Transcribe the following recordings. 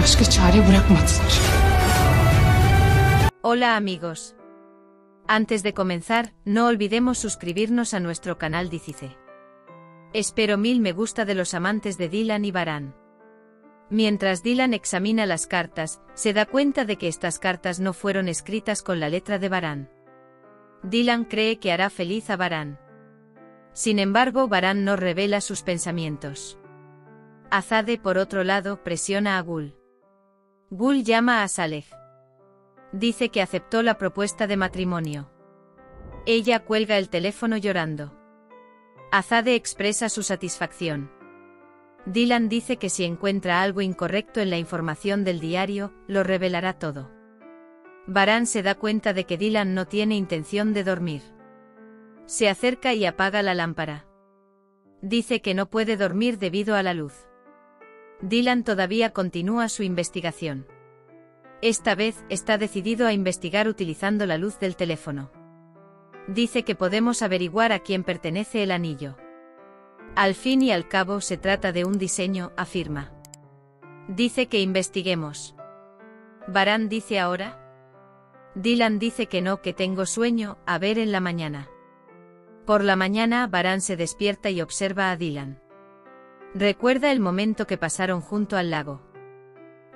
başka çare bırakmadılar. Hola amigos. Antes de comenzar, no olvidemos suscribirnos a nuestro canal Dícice. Espero 1000 me gusta de los amantes de Dylan y Varane. Mientras Dylan examina las cartas, se da cuenta de que estas cartas no fueron escritas con la letra de Varane. Dylan cree que hará feliz a Varane. Sin embargo, Varane no revela sus pensamientos. Azadeh, por otro lado, presiona a Gul. Gul llama a Saleh. Dice que aceptó la propuesta de matrimonio. Ella cuelga el teléfono llorando. Azadeh expresa su satisfacción. Dylan dice que si encuentra algo incorrecto en la información del diario, lo revelará todo. Varane se da cuenta de que Dylan no tiene intención de dormir. Se acerca y apaga la lámpara. Dice que no puede dormir debido a la luz. Dylan todavía continúa su investigación. Esta vez, está decidido a investigar utilizando la luz del teléfono. Dice que podemos averiguar a quién pertenece el anillo. Al fin y al cabo se trata de un diseño, afirma. Dice que investiguemos. Varane dice ahora. Dylan dice que no, que tengo sueño, a ver en la mañana. Por la mañana, Varane se despierta y observa a Dylan. Recuerda el momento que pasaron junto al lago.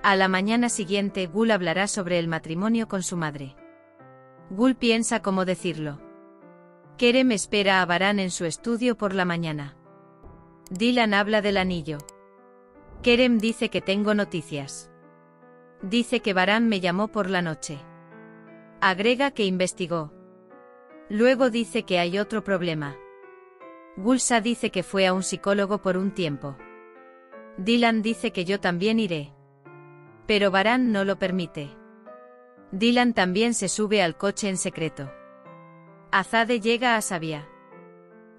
A la mañana siguiente, Gul hablará sobre el matrimonio con su madre. Gul piensa cómo decirlo. Kerem espera a Varane en su estudio por la mañana. Dylan habla del anillo. Kerem dice que tengo noticias. Dice que Varane me llamó por la noche. Agrega que investigó. Luego dice que hay otro problema. Gulsa dice que fue a un psicólogo por un tiempo. Dylan dice que yo también iré. Pero Varane no lo permite. Dylan también se sube al coche en secreto. Azadeh llega a Sabia.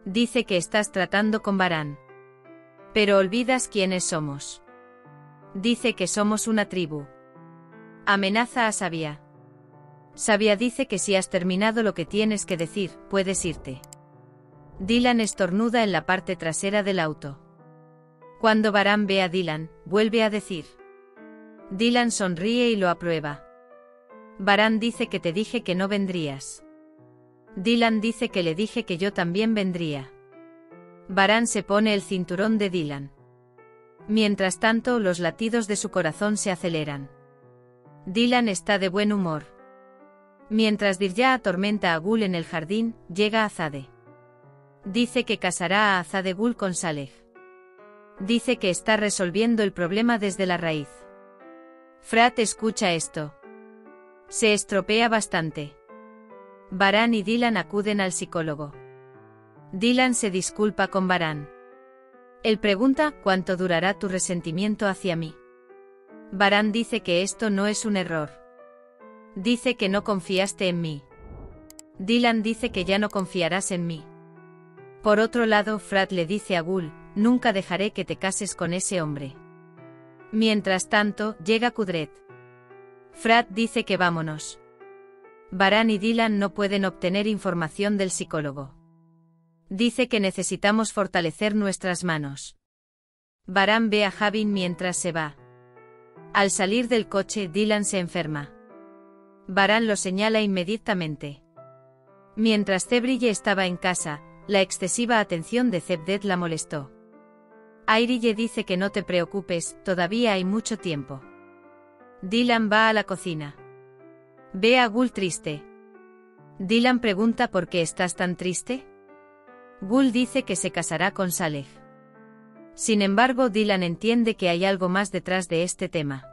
Dice que estás tratando con Varane. Pero olvidas quiénes somos. Dice que somos una tribu. Amenaza a Sabia. Sabia dice que si has terminado lo que tienes que decir, puedes irte. Dylan estornuda en la parte trasera del auto. Cuando Varane ve a Dylan, vuelve a decir. Dylan sonríe y lo aprueba. Varane dice que te dije que no vendrías. Dylan dice que le dije que yo también vendría. Varane se pone el cinturón de Dylan. Mientras tanto, los latidos de su corazón se aceleran. Dylan está de buen humor. Mientras Dirya atormenta a Gul en el jardín, llega Azadeh. Dice que casará a Azadeh Gul con Saleh. Dice que está resolviendo el problema desde la raíz. Frat escucha esto. Se estropea bastante. Varane y Dylan acuden al psicólogo. Dylan se disculpa con Varane. Él pregunta, ¿cuánto durará tu resentimiento hacia mí? Varane dice que esto no es un error. Dice que no confiaste en mí. Dylan dice que ya no confiarás en mí. Por otro lado, Frat le dice a Gul, nunca dejaré que te cases con ese hombre. Mientras tanto, llega Kudret. Frat dice que vámonos. Varane y Dylan no pueden obtener información del psicólogo. Dice que necesitamos fortalecer nuestras manos. Varane ve a Javin mientras se va. Al salir del coche, Dylan se enferma. Varane lo señala inmediatamente. Mientras Zebrille estaba en casa, la excesiva atención de Zebdet la molestó. Airille dice que no te preocupes, todavía hay mucho tiempo. Dylan va a la cocina. Ve a Gul triste. Dylan pregunta por qué estás tan triste. Gul dice que se casará con Saleh. Sin embargo, Dylan entiende que hay algo más detrás de este tema.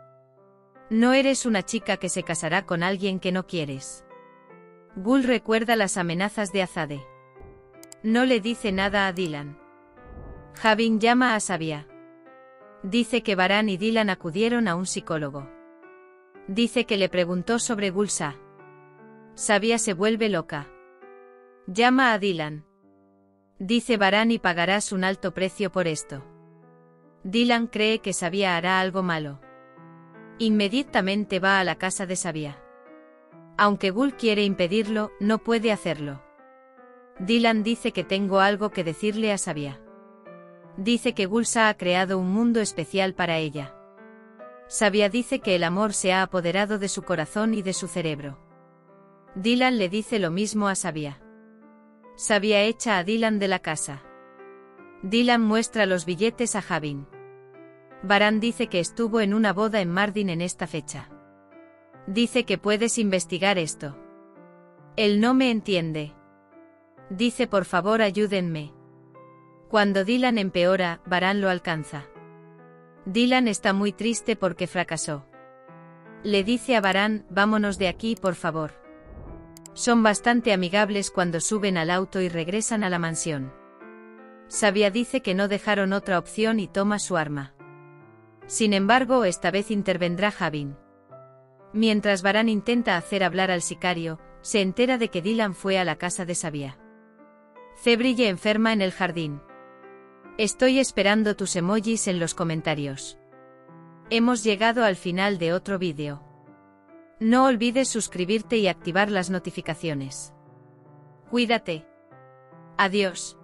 No eres una chica que se casará con alguien que no quieres. Gul recuerda las amenazas de Azadeh. No le dice nada a Dylan. Javin llama a Sabia. Dice que Varane y Dylan acudieron a un psicólogo. Dice que le preguntó sobre Gulsa. Sabia se vuelve loca. Llama a Dylan. Dice Varane y pagarás un alto precio por esto. Dylan cree que Sabia hará algo malo. Inmediatamente va a la casa de Sabia. Aunque Gul quiere impedirlo, no puede hacerlo. Dylan dice que tengo algo que decirle a Sabia. Dice que Gulsa ha creado un mundo especial para ella. Sabia dice que el amor se ha apoderado de su corazón y de su cerebro. Dylan le dice lo mismo a Sabia. Sabia echa a Dylan de la casa. Dylan muestra los billetes a Javin. Baran dice que estuvo en una boda en Mardin en esta fecha. Dice que puedes investigar esto. Él no me entiende. Dice por favor ayúdenme. Cuando Dylan empeora, Baran lo alcanza. Dylan está muy triste porque fracasó. Le dice a Baran, vámonos de aquí por favor. Son bastante amigables cuando suben al auto y regresan a la mansión. Sabia dice que no dejaron otra opción y toma su arma. Sin embargo, esta vez intervendrá Javin. Mientras Baran intenta hacer hablar al sicario, se entera de que Dylan fue a la casa de Sabia. Cebrille enferma en el jardín. Estoy esperando tus emojis en los comentarios. Hemos llegado al final de otro vídeo. No olvides suscribirte y activar las notificaciones. Cuídate. Adiós.